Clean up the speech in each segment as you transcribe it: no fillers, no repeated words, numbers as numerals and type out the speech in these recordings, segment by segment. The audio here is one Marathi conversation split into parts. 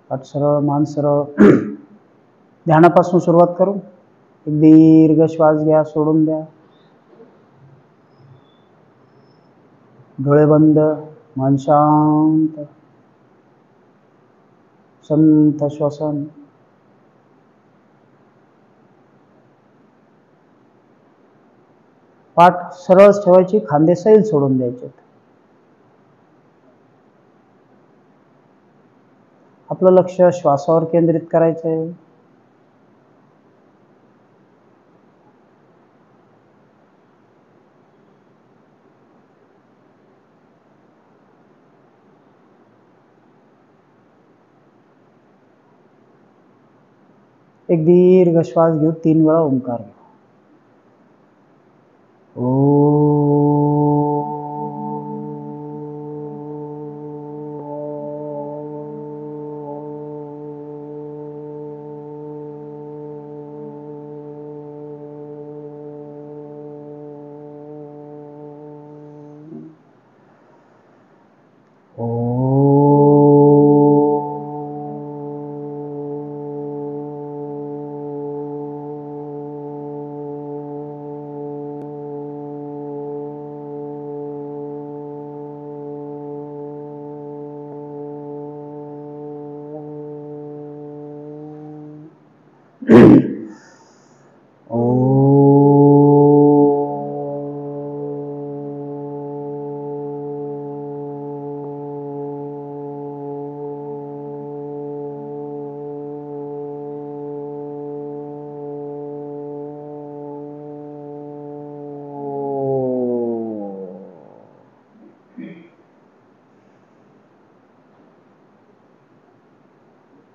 पाठ सरळ, मान सरळ. ध्यानापासून सुरुवात करू. एक दीर्घ श्वास घ्या, सोडून द्या. डोळे बंद, मन शांत. संत श्वसन. पाठ सरळ ठेवायची, खांदे सैल सोडून द्यायचे. आपलं लक्ष श्वासावर केंद्रित करायचं आहे. एक दीर्घ श्वास घेऊ, 3 वेळा ओंकार घेऊ.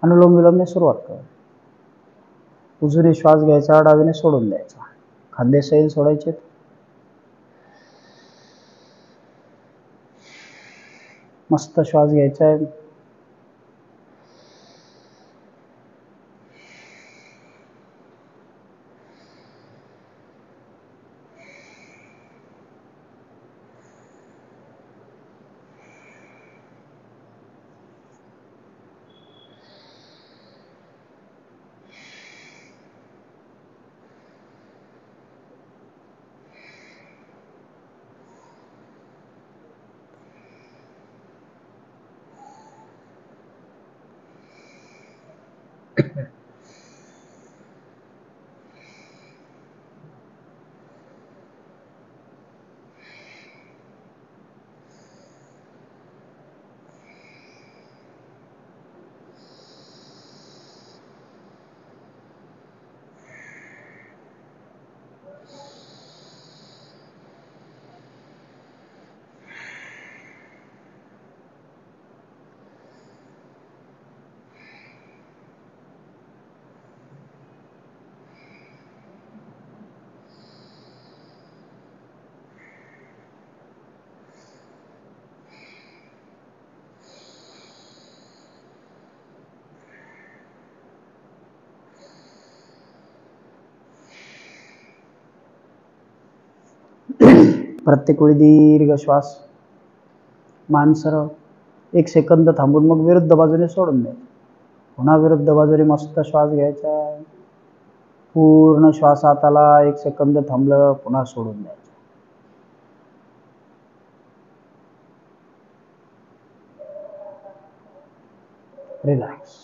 अनुलोम विलोमने सुरुवात करू. उजवीने श्वास घ्यायचा, डावीने सोडून द्यायचा. खांदे सैल सोडायचे. मस्त श्वास घ्यायचा आहे. प्रत्येक वेळी दीर्घ श्वास, मान सरळ. 1 सेकंद थांबून मग विरुद्ध बाजूने सोडून द्यायचं. पुन्हा विरुद्ध बाजूने मस्त श्वास घ्यायचा. पूर्ण श्वास आत आला, 1 सेकंद थांबलं, पुन्हा सोडून द्यायचं. रिलॅक्स.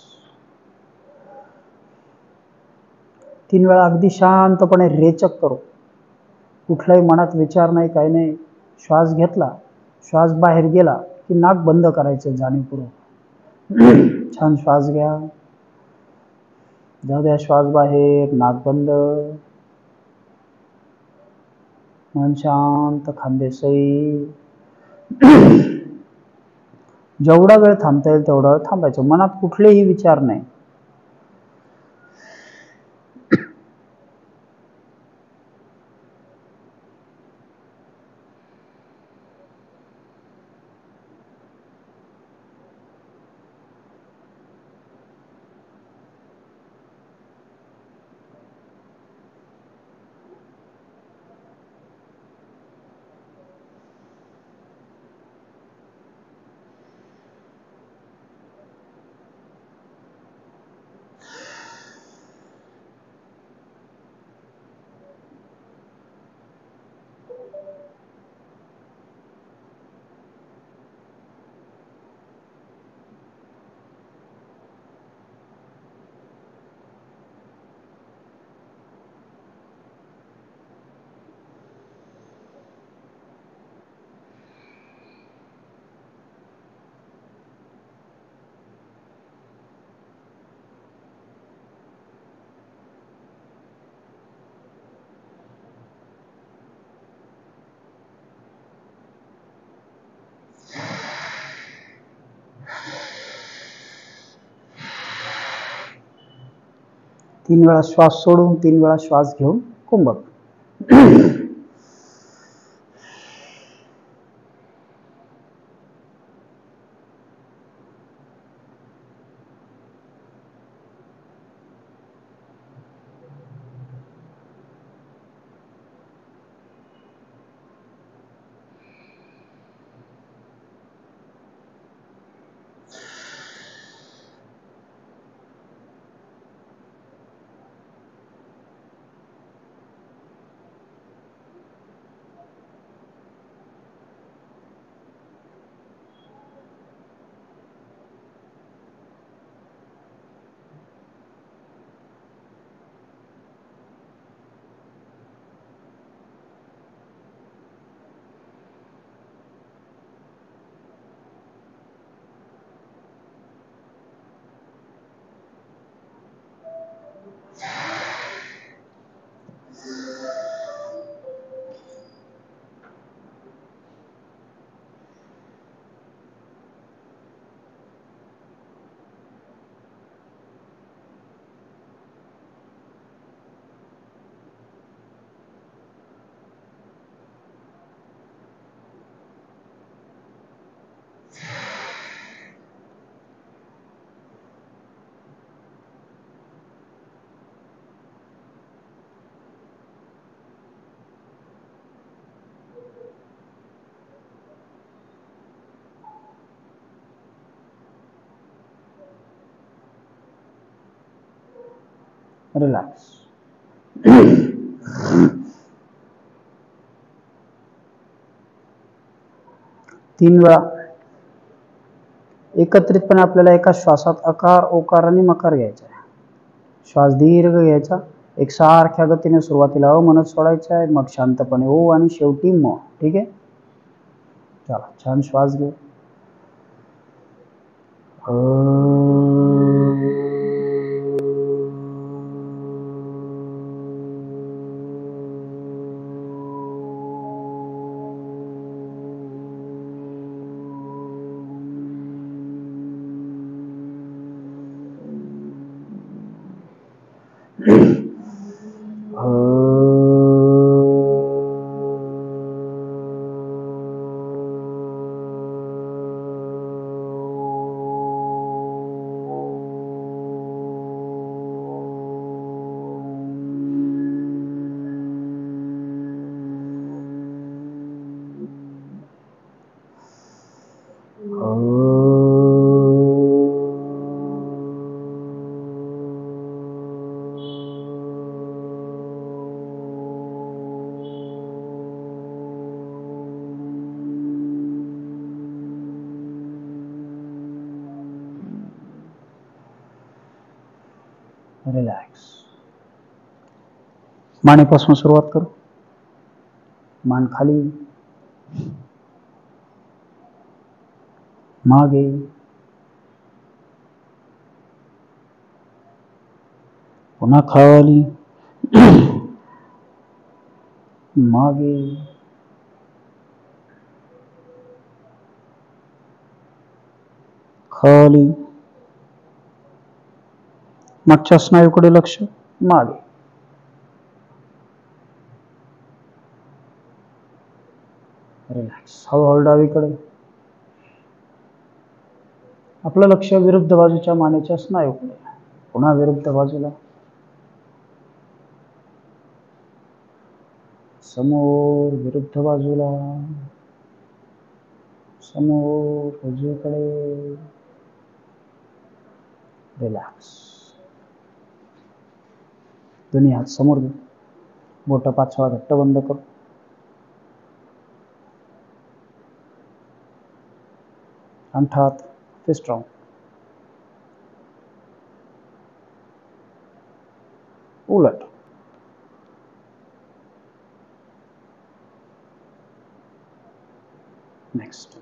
3 वेळा अगदी शांतपणे रेचक करू. कुठलाही मनात विचार नाही, काही नाही. श्वास घेतला, श्वास बाहेर गेला की नाक बंद करायचं जाणीवपूर्वक. छान श्वास घ्या, जाऊ द्या श्वास बाहेर, नाक बंद. मन शांत, खांदे सैल. जेवढा वेळ थांबता येईल तेवढा वेळ थांबायचं. मनात कुठलेही विचार नाही. 3 वेळा श्वास सोडून 3 वेळा श्वास घेऊन कुंभक. रिलॅक्स. 3 वेळा एकत्रितपणे आपल्याला एका श्वासात अकार, ओकार आणि मकार घ्यायचा आहे. श्वास दीर्घ घ्यायचा, एकसारख्या गतीने सुरुवातीला अ म्हणत सोडायचा आहे, मग शांतपणे ओ आणि शेवटी म. ठीक आहे, चला छान श्वास घे. रिलॅक्स. मानेपासून सुरुवात करू. मान खाली, मागे, पुन्हा खाली, मागे, खाली, मागच्या स्नायूकडे लक्ष, मागे. रिलॅक्स. हळूहळू डावीकडे. आपलं लक्ष विरुद्ध बाजूच्या मानेच्या स्नायूकडे, पुन्हा विरुद्ध बाजूला, समोर, विरुद्ध बाजूला, समोर, उजवीकडे. रिलॅक्स. दोन्ही हात समोर घे, बोट 5 घट्ट बंद करू. अंगठा हात ते स्ट्रॉंग. उलट. नेक्स्ट.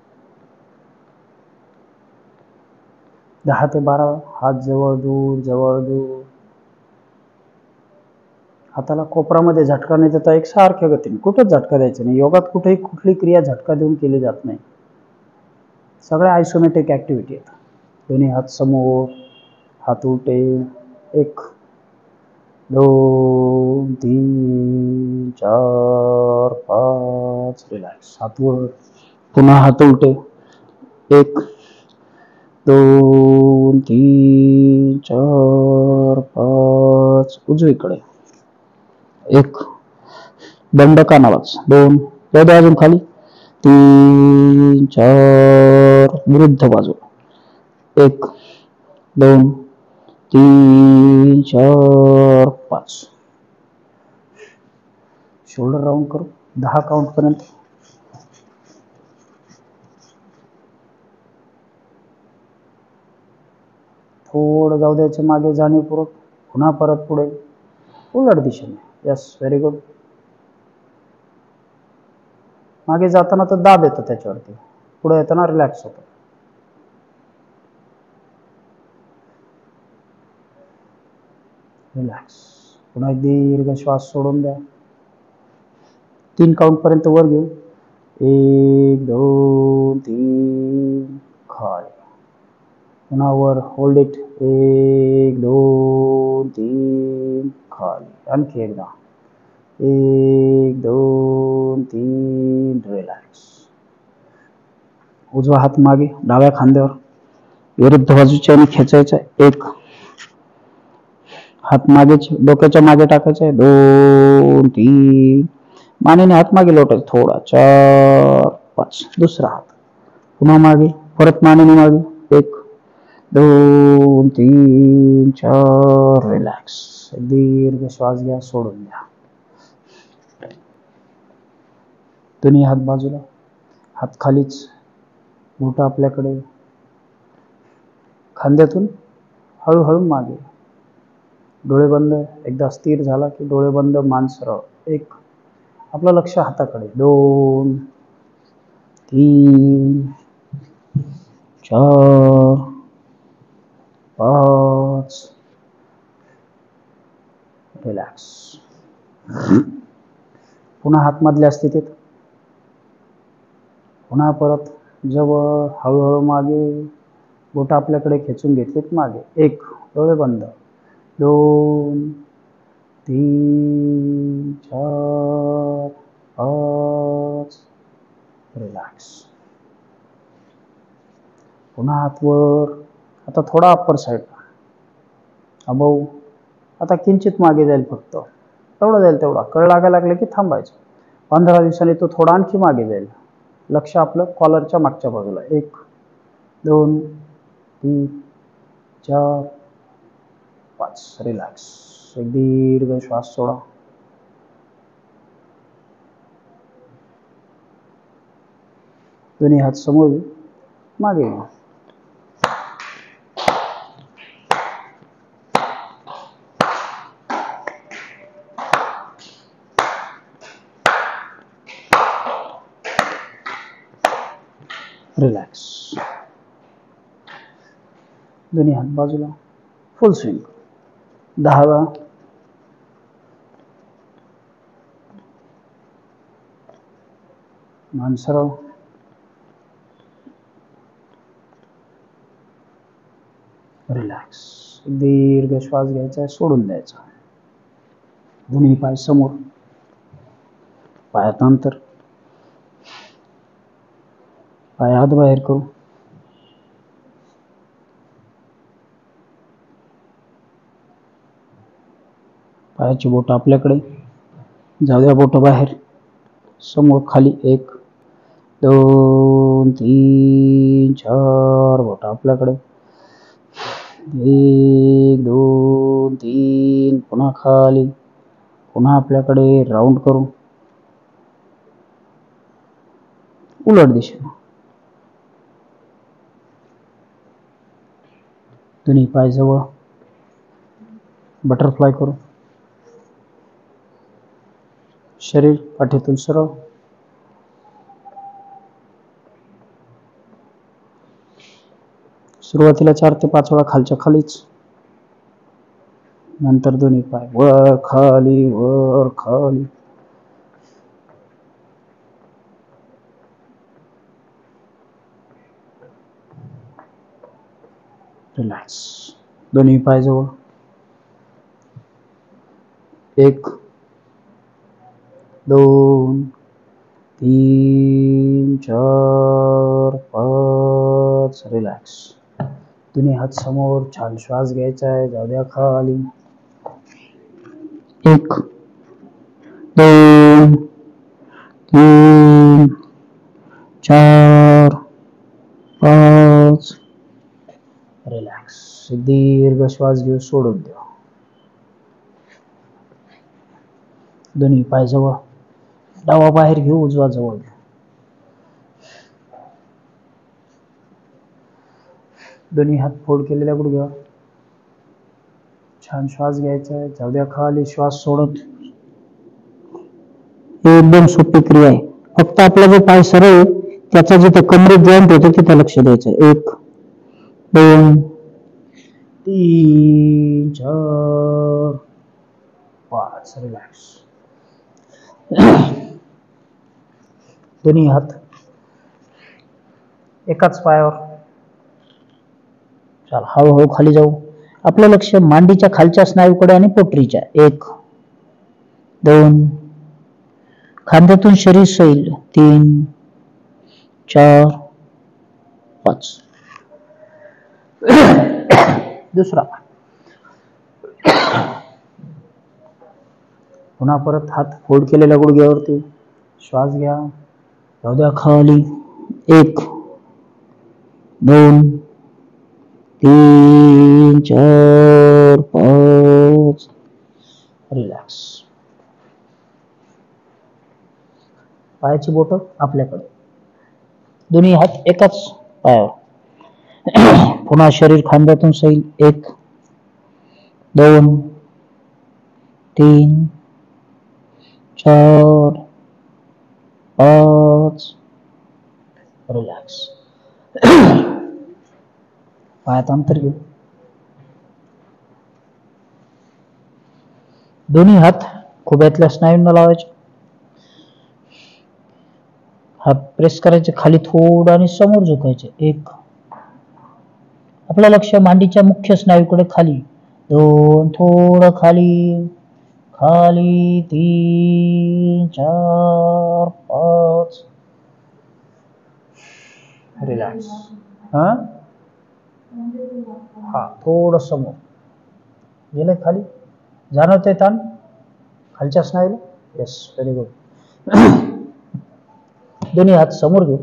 10 ते 12 हात जवळ दूर, जवळ दूर. हाताला कोपरामध्ये झटका नाही देता एकसारख्या गतीने, कुठंच झटका द्यायचा नाही. योगात कुठेही कुठली क्रिया झटका देऊन केली जात नाही. सगळ्या आयसोमेट्रिक ॲक्टिव्हिटी आहेत. दोन्ही हात समोर, हात उलटे. 1 2 3 4 5 रिलॅक्स. हात वर. पुन्हा हात उलटे. 1 2 3 4 5 उजवीकडे. 1 दंड कानावाच. 2 जाऊ अजून खाली. 3 4 विरुद्ध बाजू. 1 2 3 4 5. शोल्डर राउंड करू. 10 काउंट पर्यंत. थोडं जाऊ द्यायचं मागे जाणीवपूर्वक. पुन्हा परत पुढे. उलट दिशेने. Yes, very good. मागे जाताना तर दाब येतं त्याच्यावरती. पुढे येताना रिलॅक्स होतं. रिलॅक्स. पुन्हा एक दीर्घ श्वास सोडून द्या. 3 काउंट पर्यंत वर घेऊ. 1 2 3 खाली. पुन्हा वर. Hold it. 1 2 3 खाली. आणखी एकदा. 1 2 3 रिलॅक्स. उजवा हात मागे डाव्या खांद्यावर विरुद्ध बाजूच्या आणि खेचायचा. 1 हात मागे डोक्याच्या मागे टाकायचा आहे. 2 3 मानेने हात मागे लोटायचा थोडा. 4 5 दुसरा हात पुन्हा मागे. परत मानेने मागे. 1 2 3 4 रिलॅक्स. दीर्घ श्वास घ्या. सोडून द्या. दोन्ही हात बाजूला. हात खालीच. बोटं आपल्याकडे. खांद्यातून हळूहळू मागे. डोळे बंद. एकदा स्थिर झाला की डोळे बंद. मान सरळ. 1 आपलं लक्ष हाताकडे. 2 3 4 5 रिलॅक्स. पुन्हा हात मधल्या स्थितीत. पुन्हा परत जवळ. हळूहळू मागे. बोटं आपल्याकडे खेचून घेतलीत मागे. 1 डोळे बंद. 2 3 4 5 रिलॅक्स. पुन्हा हात वर. आता थोडा अप्पर साईड. अबव. आता किंचित मागे जाईल फक्त. तेवढं जाईल तेवढा. कळ लागायला लागले की थांबायचं. 15 दिवसांनी तो थोडा आणखी मागे जाईल. लक्ष आपलं कॉलरच्या मागच्या बाजूला. 1 2 3 4 5 रिलॅक्स. एक दीर्घ श्वास सोडा. दोन्ही हात समोर मागे. रिलॅक्स. दोन्ही हात बाजूला. फुल स्विंग. 10 वेळा. मान सरळ. रिलॅक्स. दीर्घ श्वास घ्यायचा आहे. सोडून द्यायचा. दोन्ही पाय समोर. पायात अंतर. पाय आत बाहेर करू. पायाची बोट आपल्याकडे. जाऊया बोट बाहेर. समोर खाली. 1 2 3 4 बोट आपल्याकडे. 1 2 3 पुन्हा खाली. पुन्हा आपल्याकडे. राऊंड करू. उलट दिशेने. दोन्ही पाय जवळ. बटरफ्लाय करू. शरीर पाठीतून सरळ. सुरुवातीला 4 ते 5 वेळा खालच्या खालीच. नंतर दोन्ही पाय वर खाली वर खाली. रिलॅक्स. दोन्ही पाय जवळ. 1 2 3 4 5 रिलॅक्स. दोन्ही हात समोर. छान श्वास घ्यायचा आहे. जाऊ द्या खाली. 1 2 3 4 5 रिलॅक्स. दीर्घ श्वास घेऊ. सोडून द्या. दोन्ही पाय जवळ. डावा बाहेर घेऊ. उजवा जवळ घेऊ. दोन्ही हात फोल्ड केलेल्या गुडघ्यावर. छान श्वास घ्यायचा आहे. जाऊ द्या खाली. श्वास सोडत. एकदम सोपी क्रिया आहे. फक्त आपला जो पाय सरळ आहे त्याचा जिथे कमरेत जॉईंट होतो तिथे लक्ष द्यायचं. 1 2 3 4 5 रिलॅक्स. दोन्ही हात एकाच पायावर. चल हळूहळू खाली जाऊ. आपलं लक्ष मांडीच्या खालच्या स्नायूकडे आणि पोटरीच्या. 1 2 खांद्यातून शरीर सैल. 3 4 5. दुसरा. पुन्हा परत हात फोल्ड केलेल्या गुडघ्यावरती. श्वास घ्या. जाऊ द्या खाली. 1 2 3 4 5 रिलॅक्स. पायाची बोट आपल्याकडे. दोन्ही हात एकाच पायावर. पुन्हा शरीर खांद्यातून सैल. 1 2 3 4 5 रिलॅक्स. पायात अंतर घेऊ. दोन्ही हात खुब्यातल्या स्नायूंना लावायचे. हात प्रेस करायचे खाली थोडं आणि समोर झुकायचे. 1 आपलं लक्ष मांडीच्या मुख्य स्नायूकडे. खाली 2 थोडं खाली खाली. 3 4 5 रिलॅक्स. हा थोडं समोर गेलंय. खाली जाणवतंय ताण खालच्या स्नायूला. Yes very good. दोन्ही हात समोर घेऊ.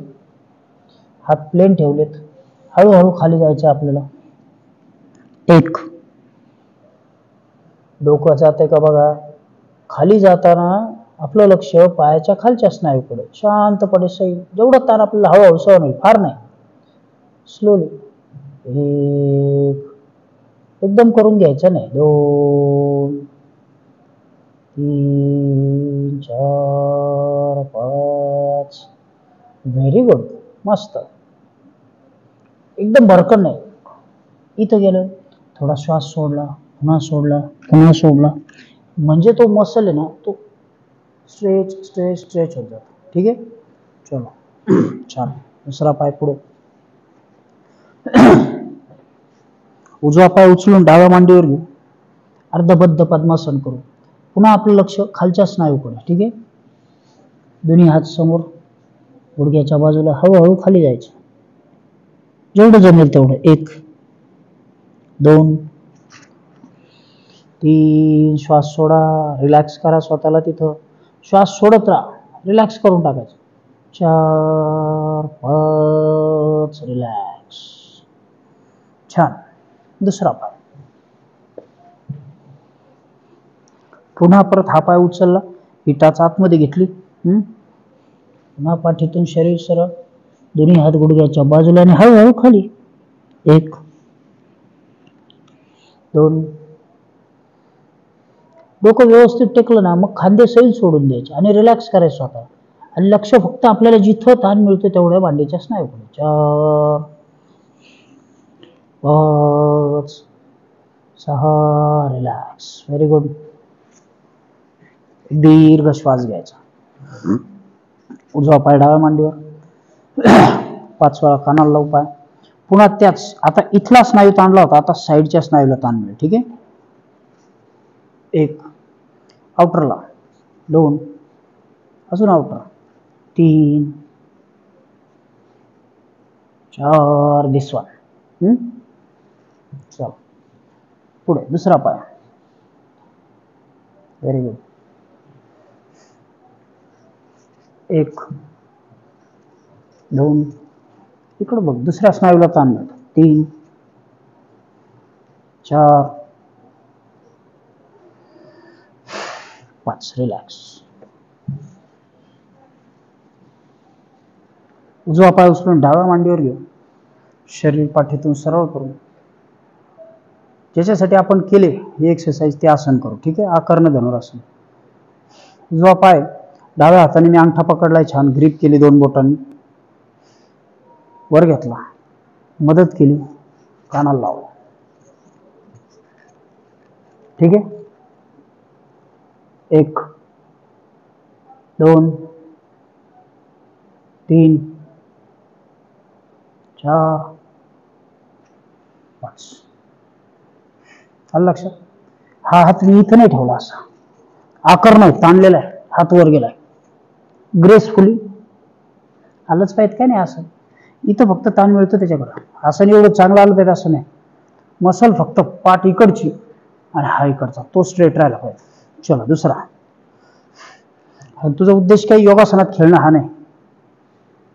हात प्लेन ठेवलेत. हळूहळू खाली जायचं आपल्याला. 1 डोकं जाते का बघा. खाली जाताना आपलं लक्ष पायाच्या खालच्या स्नायूकडे. शांतपणे सैल. जेवढं ताण आपल्याला हळूहळू सहन होईल. फार नाही. स्लोली. 1 एकदम करून घ्यायचं नाही. 2 3 4 5 व्हेरी गुड. मस्त. एकदम भरकन नाही. इथं गेलं. थोडा श्वास सोडला. पुन्हा सोडला. पुन्हा सोडला. म्हणजे तो मसल आहे ना तो स्ट्रेच स्ट्रेच स्ट्रेच होत जातो. ठीक आहे. चलो छान. दुसरा पाय पुढे. उजवा पाय उचलून डाव्या मांडीवर घेऊ. अर्धबद्ध पद्मासन करू. पुन्हा आपलं लक्ष खालच्या स्नायूकडे. ठीक आहे. दोन्ही हात समोर. गुडघ्याच्या बाजूला. हळूहळू खाली जायचं. जेवढं जमेल तेवढं. 1 2 3 श्वास सोडा. रिलॅक्स करा स्वतःला तिथं. श्वास सोडत राहा. रिलॅक्स करून टाकायचं. 4 5 रिलॅक्स. छान. दुसरा पाय. पुन्हा परत हा पाय उचलला. पिठाच आतमध्ये घेतली. पुन्हा पाठीतून शरीर सरळ. दोन्ही हात गुडघ्याच्या बाजूला आणि हळूहळू खाली. 1 2 डोकं व्यवस्थित टेकलं ना मग खांदे सैल सोडून द्यायचे आणि रिलॅक्स करायचं स्वतः. आणि लक्ष फक्त आपल्याला जिथं ताण मिळतो तेवढ्या मांडीच्या स्नायूकडे. 4 5 6 रिलॅक्स. Very good. दीर्घ श्वास घ्यायचा. उजवा पाय डाव्या मांडीवर. 5 वेळा कानाला लावू पाय. पुन्हा त्याच आता इथला स्नायू ताणला होता. आता साईडच्या स्नायूला ताण मिळेल. ठीक आहे. 1 आउटरला 2, अजून आउटर 3, 4, दिस वन. चल पुढे दुसरा पाय. Very good. 1, 2, इकडे बघ, दुसऱ्या स्नायूला ताण मिळतो. 3, 4, 5. रिलॅक्स. उजवा पाय उचलून डाव्या मांडीवर घेऊ. शरीर पाठीतून सरळ करू. ज्याच्यासाठी आपण केले ही एक्सरसाइज ते आसन करू. ठीक आहे, आकर्ण धनुरासन. उजवा पाय डाव्या हाताने मी अंगठा पकडलाय, छान ग्रिप केली 2 बोटांनी, वर घेतला, मदत केली, कानाला लावला. ठीक आहे. 1, 2, 3, 4, 5. आलं लक्षात? हा हात मी इथं नाही ठेवला, असा आकार नाही, ताणलेला आहे, हात वर गेलाय ग्रेसफुली. आलंच पाहिजे काय नाही असं. इथं फक्त ताण मिळतो त्याच्याकडं. असं एवढं चांगलं आलं पाहिजे असं नाही. मसल फक्त पाठ इकडची आणि हा इकडचा, तो स्ट्रेट राहिला पाहिजे. चला दुसरा. तुझा उद्देश काही योगासनात खेळणं हा नाही,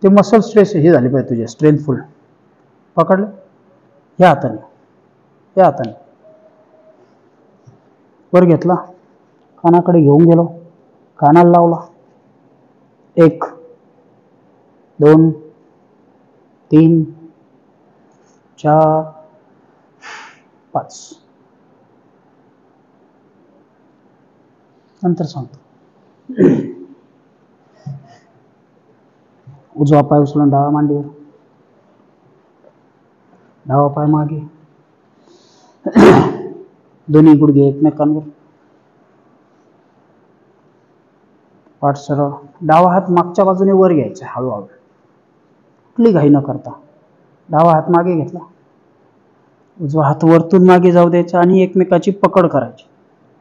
ते मसल स्ट्रेस हे झाले पाहिजे तुझे, स्ट्रेंथफुल. पकडलं, या हाताने, या हाताने वर घेतला, कानाकडे घेऊन गेलो, कानाला लावला. 1, 2, 3, 4, 5. नंतर सांगतो. उजवा पाय उचलून डावा मांडीवर, डावा पाय मागे, दोन्ही गुडघे एकमेकांवर, पाठ सरळ. डावा हात मागच्या बाजूने वर घ्यायचा हळूहळू, कुठली घाई न करता. डावा हात मागे घेतला, उजवा हात वरतून मागे जाऊ द्यायचा आणि एकमेकाची पकड करायची.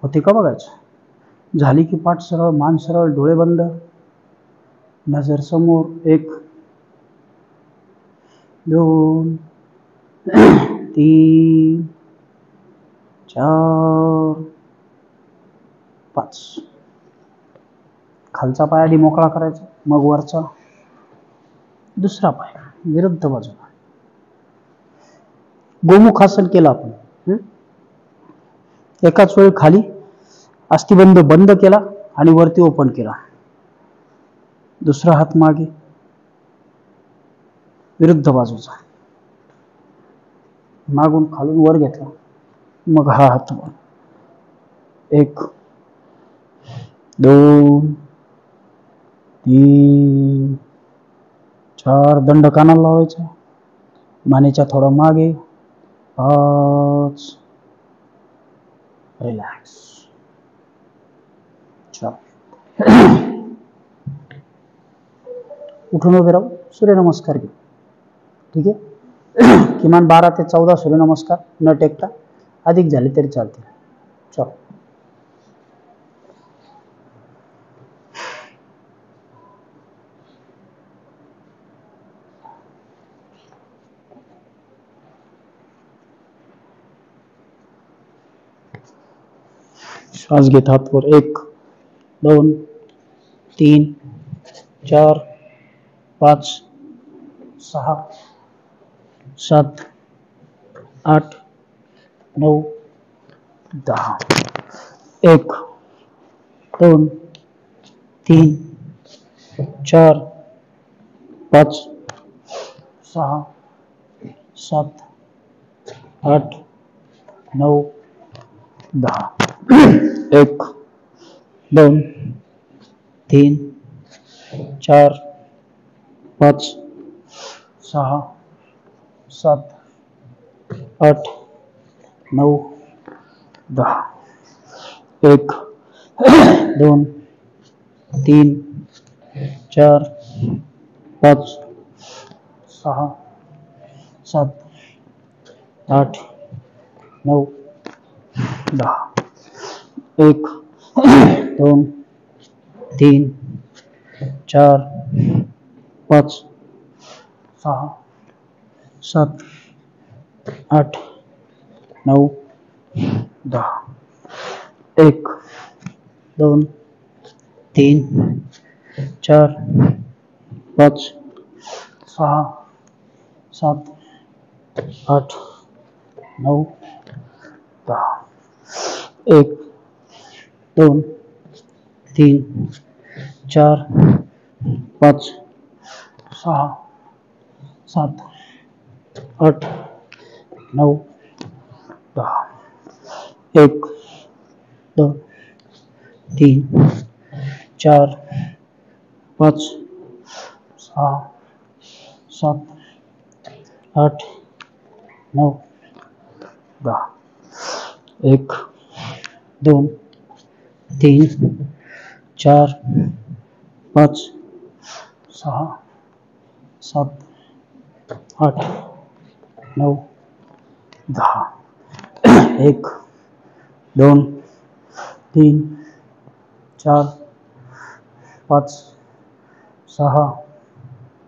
होते का बघायचं. झाली की पाठ सरळ, मान सरळ, डोळे बंद, नजर समोर. 1, 2, 3, 4, 5. खालचा पाय आधी मोकळा करायचा, मग वरचा. दुसरा पाय विरुद्ध बाजूला. गोमुखासन केलं आपण. एकाच वेळी खाली अस्थिबंध बंद केला आणि वरती ओपन केला. दुसरा हात मागे, विरुद्ध बाजूचा, मागून खालून वर घेतला, मग हा हात वर. 1, 2, 3, 4. दंड कानाला लावायचा, मानेच्या थोडा मागे. 5. रिलॅक्स. उठून उभे राहू, सूर्यनमस्कार घेऊ. ठीक आहे. किमान 12 ते 14 सूर्यनमस्कार न टेकता, अधिक झाले तरी चालते. चल. श्वास घेत हात वर. 1, 2, 3, 4, 5, 6, 7, 8, 9, 10. 1, 2, 3, 4, 5, 6, 7, 8, 9, 10. 1, 2, 3, 4, 5, 6, 7, 8, 9, 10. 1, 2, 3, 4, 5, 6, 7, 8, 9, 10. 1, 2 3 4 5 6 7 8 9 10 1 2 3 4 5 6 7 8 9 10 1 2 3 4 5 6 7 8 9 10 1 2 3 4 5 6 7 8 9 10 1 2 3 4 5 6 7 8 9 10 1 2 3 4 5 6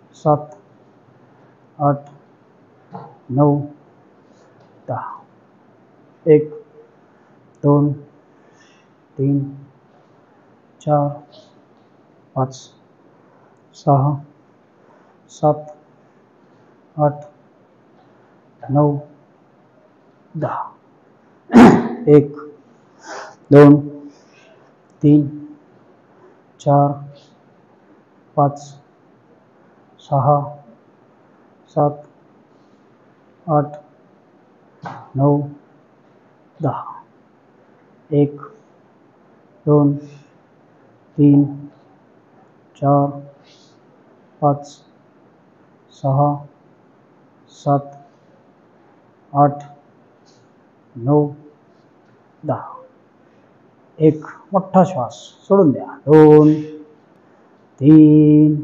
7 8 9 10 1 2 3 4 5 6 7 8 9 10 1 2 3 4 5 6 7 8 9 10 1 2 3 4 5 6 7 8 9 10 1 मोठा श्वास सोडून द्या 2 3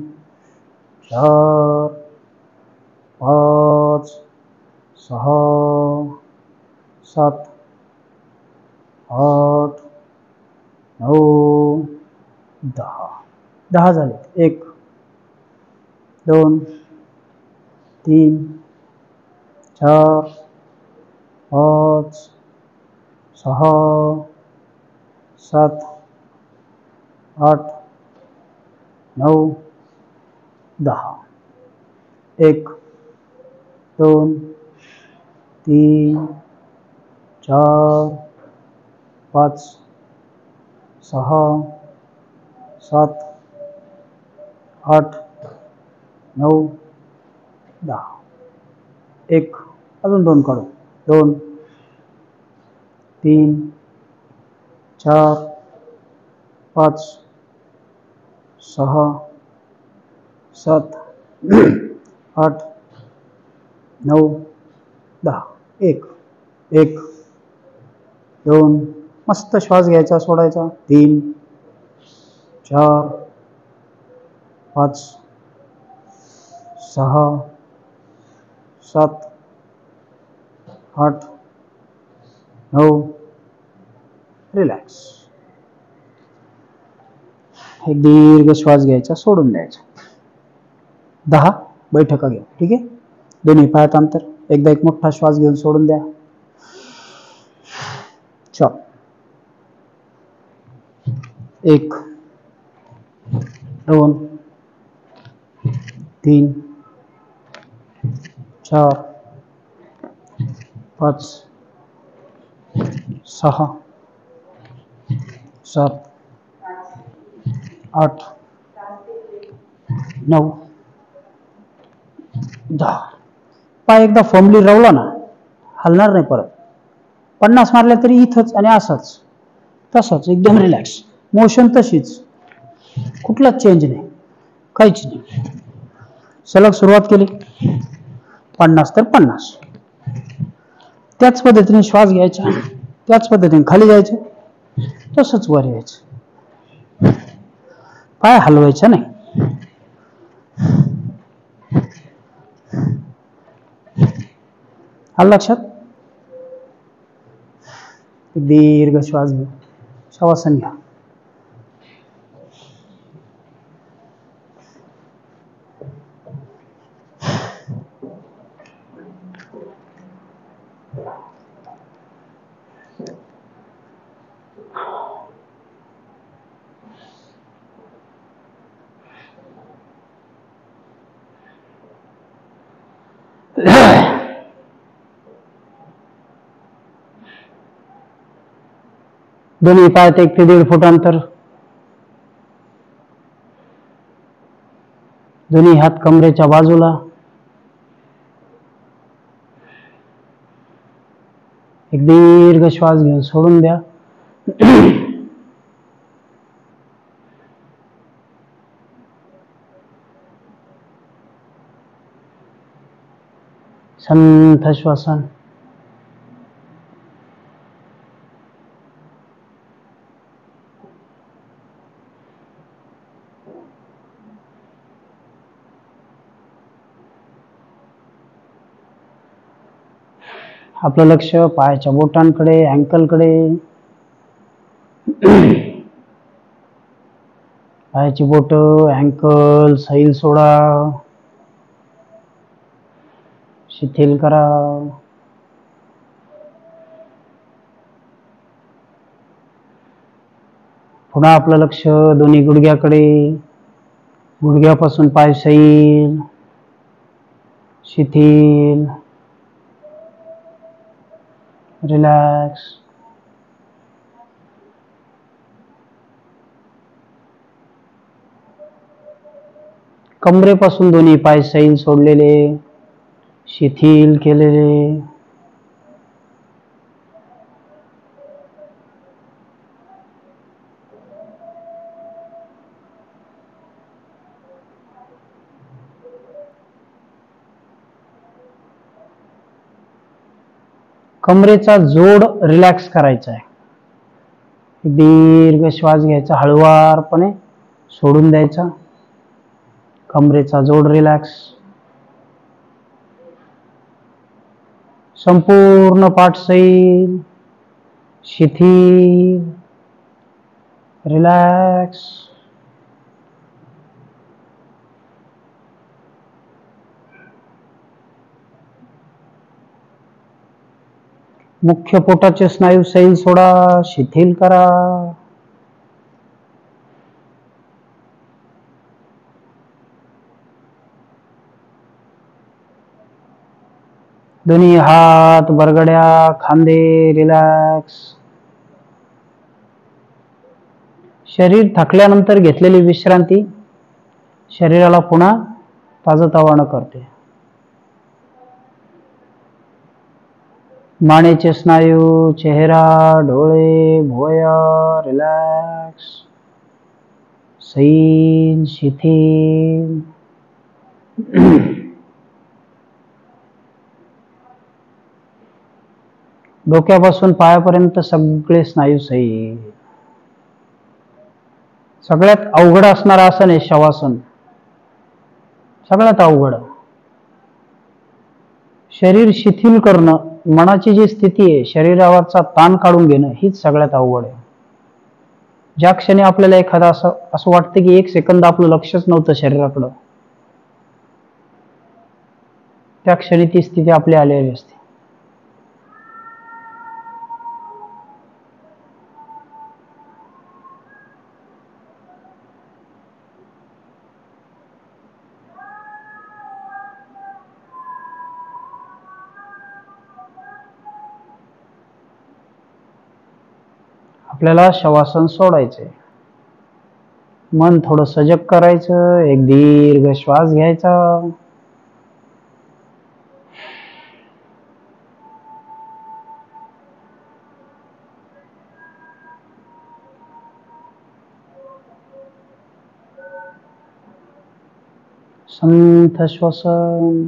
4 5 6 7 8 9 10 10 झाले 1 2 3 4 5 6 7 8 9 10 1 2 3 4 5 6 7 8 9 10 1 अजून 2 काढू 2 3 4 5 6 7 8 9 10 1 1 2 मस्त श्वास घ्यायचा सोडायचा 3 4 5 6 7 8 9 रिलॅक्स एक दीर्घ श्वास घ्यायचा सोडून द्यायचा 10 बैठका घ्या ठीक आहे दोन्ही पायात अंतर एकदा एक मोठा श्वास घेऊन सोडून द्या 1 2 3 4 5 6 7 8 9 10 पाय एकदा फर्मली रवला ना हलणार नाही परत 50 मारल्या तरी इथंच आणि असंच तसंच एकदम रिलॅक्स मोशन तशीच कुठलाच चेंज नाही काहीच नाही सलग सुरुवात केली 50 तर 50 त्याच पद्धतीने श्वास घ्यायचा त्याच पद्धतीने खाली जायचं तसंच वर यायचं पाय हलवायचा नाही आलं लक्षात दीर्घ श्वास घेऊ शवासन घ्या दोन्ही पायात 1 ते 1.5 फूट अंतर. दोन्ही हात कमरेच्या बाजूला. एक दीर्घ श्वास घेऊन सोडून द्या. संथ श्वसन. आपलं लक्ष पायाच्या बोटांकडे, अँकलकडे. पायाची बोट, अँकल, सैल सोडा, शिथिल करा. पुन्हा आपलं लक्ष दोन्ही गुडघ्याकडे. गुडघ्यापासून पाय सैल, शिथिल, रिलॅक्स. कमरेपासून दोन्ही पाय सैल सोडलेले, शिथिल केलेले. कमरेचा जोड रिलॅक्स करायचा आहे. दीर्घ श्वास घ्यायचा, हळुवारपणे सोडून द्यायचा. कमरेचा जोड रिलॅक्स. संपूर्ण पाठ सैल, शिथिल, रिलॅक्स. मुख्य पोटाचे स्नायू सैल सोडा, शिथिल करा. दोन्ही हात, बरगड्या, खांदे रिलॅक्स. शरीर थकल्यानंतर घेतलेली विश्रांती शरीराला पुन्हा ताजंतवानं करते. मानेचे स्नायू, चेहरा, डोळे, भुवया रिलॅक्स, सैल, शिथिल. डोक्यापासून पायापर्यंत सगळे स्नायू सैल. सगळ्यात अवघड असणारं आसन आहे शवासन. सगळ्यात अवघड. शरीर शिथिल करणं, मनाची जी स्थिती आहे, शरीरावरचा ताण काढून घेणं, हीच सगळ्यात अवघड आहे. ज्या क्षणी आपल्याला एखादा असं वाटतं की 1 सेकंद आपलं लक्षच नव्हतं शरीराकडं, त्या क्षणी ती स्थिती आपली आलेली असते. आपल्याला शवासन सोडायचंय. मन थोडं सजग करायचं. एक दीर्घ श्वास घ्यायचा. संथ श्वसन.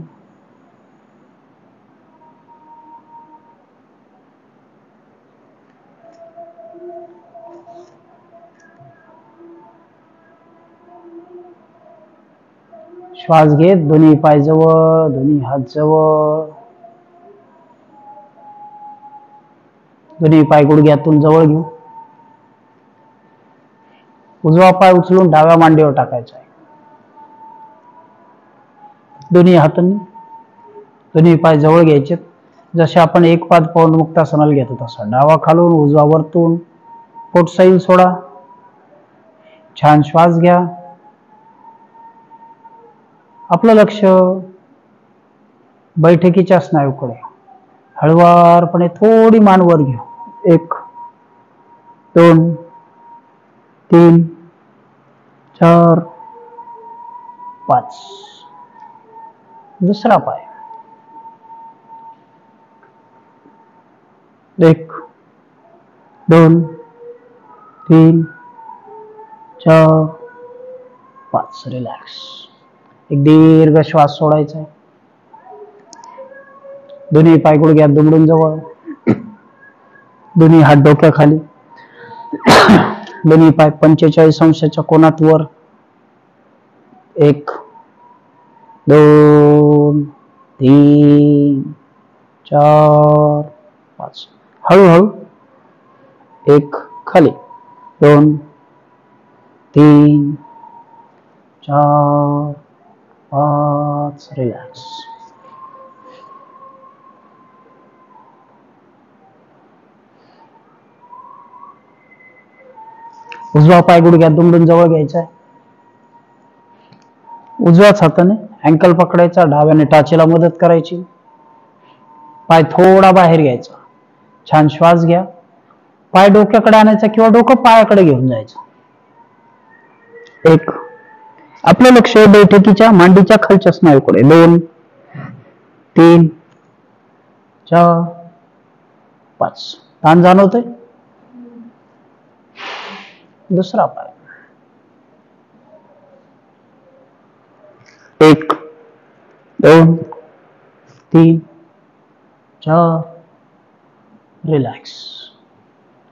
श्वास घेत दोन्ही पाय जवळ, दोन्ही हात जवळ. दोन्ही पाय गुडघ्यातून जवळ घेऊ. उजवा पाय उचलून डाव्या मांडीवर टाकायचा आहे. दोन्ही हातांनी दोन्ही पाय जवळ घ्यायचे. जसे आपण एक पाद पवनमुक्तासनाला घेतो तसं. डावा खालून, उजवा वरतून. पोट सैल सोडा. छान श्वास घ्या. आपलं लक्ष बैठकीच्या स्नायूकडे. हळुवारपणे थोडी मान वर घेऊ. 1 2 3 4 5. दुसरा पाय 1 2 3 4 5. रिलॅक्स. एक दीर्घ श्वास सोडायचा. दोन्ही पाय गुडघ्यात दुमडून जवळ, दोन्ही हात डोक्याखाली, दोन्ही पाय 45 अंशाच्या कोनात वर. 1 2 3 4 5. हळूहळू 1 खाली, 2 3 4 5. रिलॅक्स. उजवा पाय गुडघ्यात दुमडून जवळ घ्यायचा. उजव्याच हाताने अँकल पकडायचा, डाव्याने टाचेला मदत करायची. पाय थोडा बाहेर घ्यायचा. छान श्वास घ्या. पाय डोक्याकडे आणायचा किंवा डोकं पायाकडे घेऊन जायचं. 1. आपलं लक्ष बैठकीच्या मांडीच्या खालच्या स्नायूकडे. 2 3 4 5. ताण जाणवतोय? दुसरा पाय 1 2 3 4. रिलॅक्स.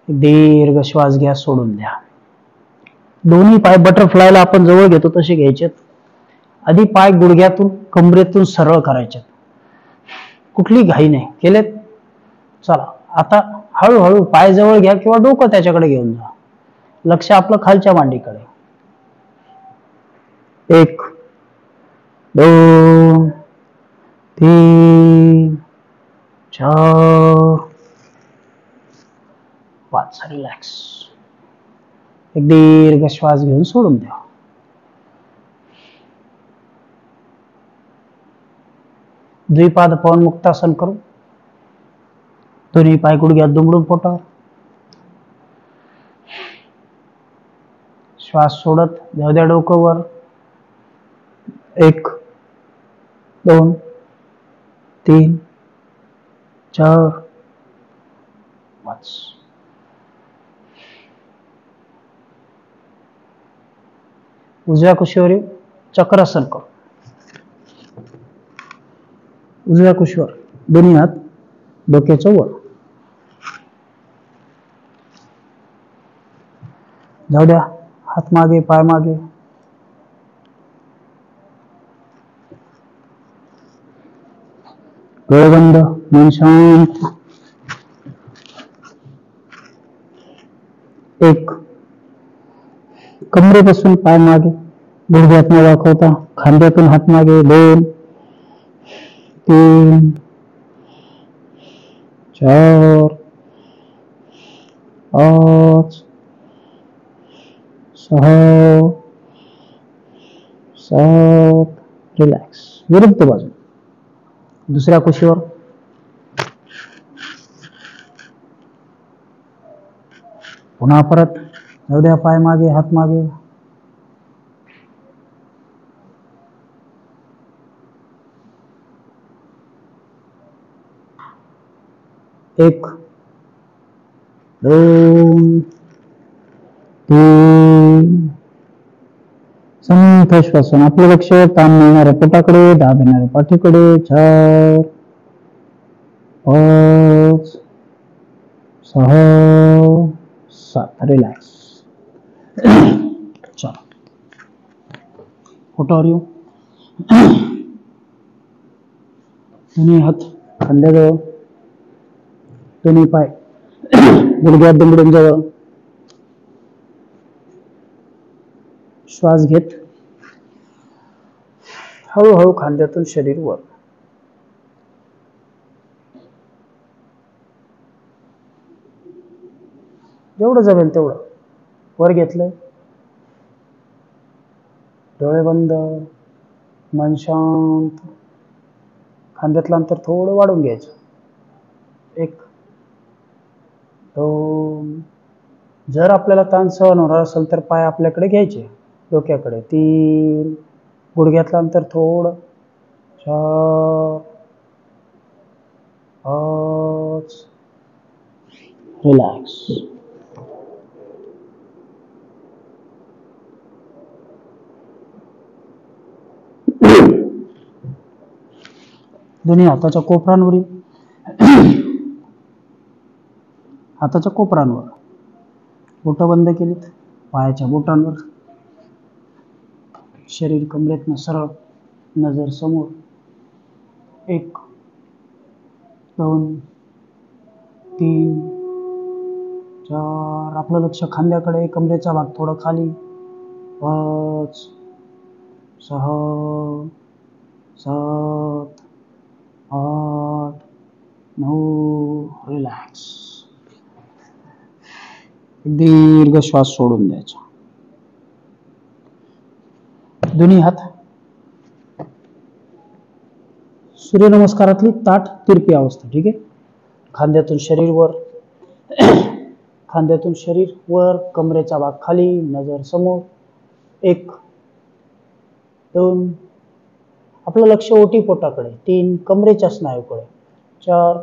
दीर्घ श्वास घ्या, सोडून द्या. दोन्ही पाय बटरफ्लायला आपण जवळ घेतो तसे घ्यायचे. आधी पाय गुडघ्यातून कमरेतून सरळ करायचे. कुठली घाई नाही. केलेत? चला आता हळूहळू पाय जवळ घ्या किंवा डोकं त्याच्याकडे घेऊन जा. लक्ष आपलं खालच्या मांडीकडे. 1 2 3 4 5. रिलॅक्स. एक दीर्घ श्वास घेऊन सोडून द्या. द्विपाद पवन मुक्तासन करू. दोन्ही पाय गुडघ्यात दुमडून पोटावर. श्वास सोडत जाऊ द्या डोकं वर. 1 2 3 4 5. उजव्या कुशीवर चक्रासन करू. उजव्या कुशीवर दोन्ही हात डोक्याच्या वर. जाऊ द्या हात मागे, पाय मागे. डोळे बंद, मन शांत. 1 कमरेपासून पाय मागे, गुडघ्यात न दाखवता खांद्यातून हात मागे. 2 3 4 5 6 7. रिलॅक्स. विरुद्ध बाजू दुसऱ्या कुशीवर. पुन्हा परत जाऊ द्या पाय मागे, हात मागे. 1 2 3. संथ श्वासन. आपलं लक्ष ताण मिळणाऱ्या पोटाकडे, दाब येणाऱ्या पाठीकडे. 4 5 6 7. रिलॅक्स. चला पोटावर येऊ. दोन्ही हात खांद्याजवळ, दोन्ही पाय गुडघ्यात दुमडून जवळ. श्वास घेत हळूहळू खांद्यातून शरीर वर. जेवढं जमेल तेवढं वर घेतलंय. डोळे बंद, मन शांत. खांद्यातलं अंतर थोडं वाढून घ्यायचं. 1 2 जर आपल्याला ताण सहन होणार असेल तर पाय आपल्याकडे घ्यायचे, डोक्याकडे. 3, गुडघ्यातलं अंतर थोडं. 4, 5, रिलॅक्स. दोन्ही हाताच्या कोपरांवरील हाताच्या कोपरांवर बोटं बंद केलीत, पायाच्या बोटांवर. शरीर कमरेतनं सरळ, नजर समोर. 1, 2, 3, 4. आपलं लक्ष खांद्याकडे, कमरेचा भाग थोडं खाली. 5, 6, 7, 8, 9. रिलॅक्स. दीर्घ श्वास सोडून द्यायचा. दोन्ही हात सूर्यनमस्कारातली ताठ तिरपी अवस्था. ठीक आहे. खांद्यातून शरीर वर, खांद्यातून शरीर वर, कमरेचा भाग खाली, नजर समोर. 1, 2. आपलं लक्ष ओटीपोटाकडे. 3, कमरेच्या स्नायूकडे. 4,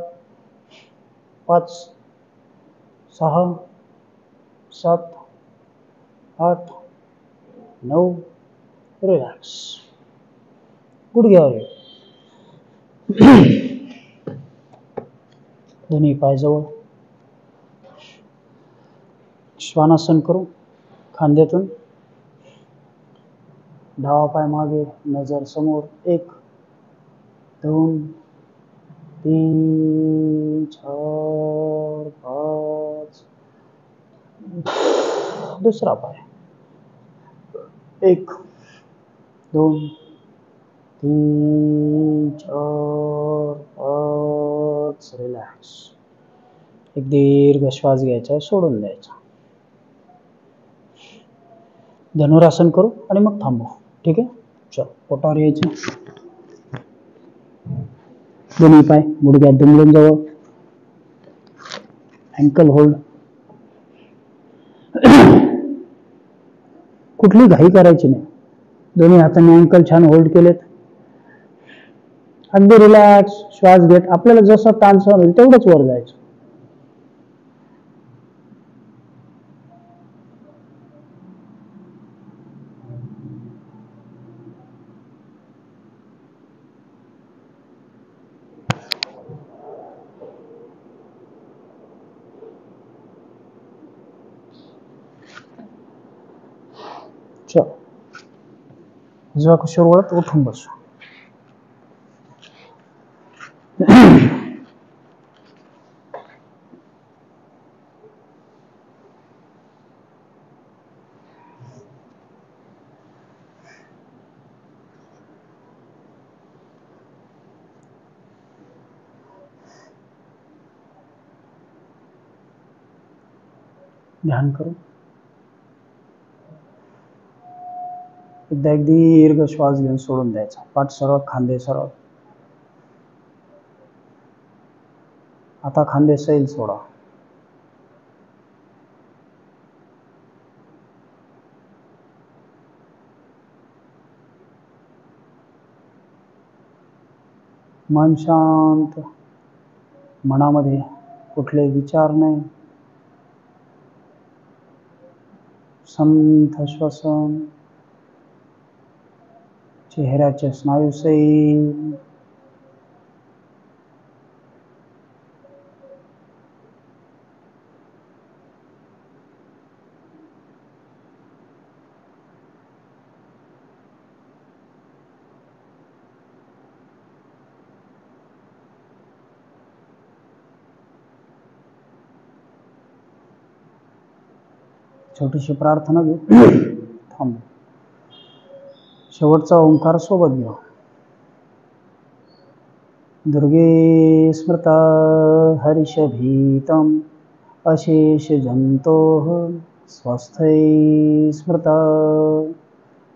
5, 6, 7, 8, 9. रिलॅक्स. गुडघ्यावर. दोन्ही पाय जवळ. श्वानासन करू. खांद्यातून डावा पाय मागे, नजर समोर. 1, 2, 3, 4, 5. दुसरा पाय. 1, 2, 3, 4, 5. रिलॅक्स. एक दीर्घ श्वास घ्यायचा, सोडून द्यायचा. धनुरासन करू आणि मग थांबू. ठीक आहे. चल, पोटावर यायचं. दोन्ही पाय गुडघ्यात दुमडून जवळ. Ankle hold. कुठली घाई करायची नाही. दोन्ही हातांनी अँकल छान होल्ड केलेत. अगदी रिलॅक्स श्वास घेत आपल्याला जसं ताण सहन होईल तेवढंच वर जायचं. चल, उजव्या कुशीवर वळत उठून बसू. ध्यान करू. एकदा एक दीर्घ श्वास घेऊन सोडून द्यायचा. पाठ सरळ, खांदे सरळ. आता खांदे सैल सोडा. मन शांत. मनामध्ये कुठले विचार नाही. संथ श्वसन. चेहऱ्याचे स्नायू सैल. छोटीशी प्रार्थना घेऊ. थांब. शेवटचा ओंकार सोबत घेऊ. दुर्गे स्मृता हर्षभीतम् अशेष जंतोः स्वस्थै स्मृता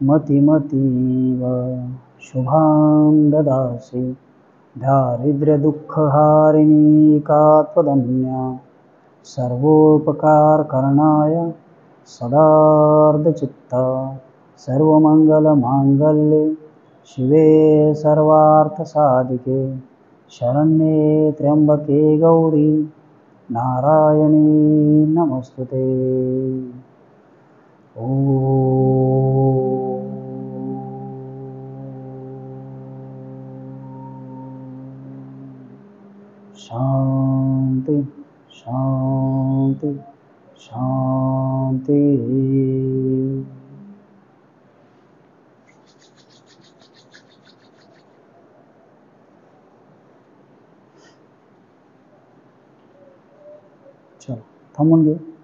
मतिमतीव शुभां ददासि दारिद्र्यदुःखहारिणी का त्वदन्या सर्वोपकार करणाय सदार्धचित्ता सर्वमंगलमांगल्ये शिवे सर्वार्थसाधिके शरण्ये त्र्यंबके गौरी नारायणी नमस्तुते। शांति शांति शांति। चलो थांबून घेऊ।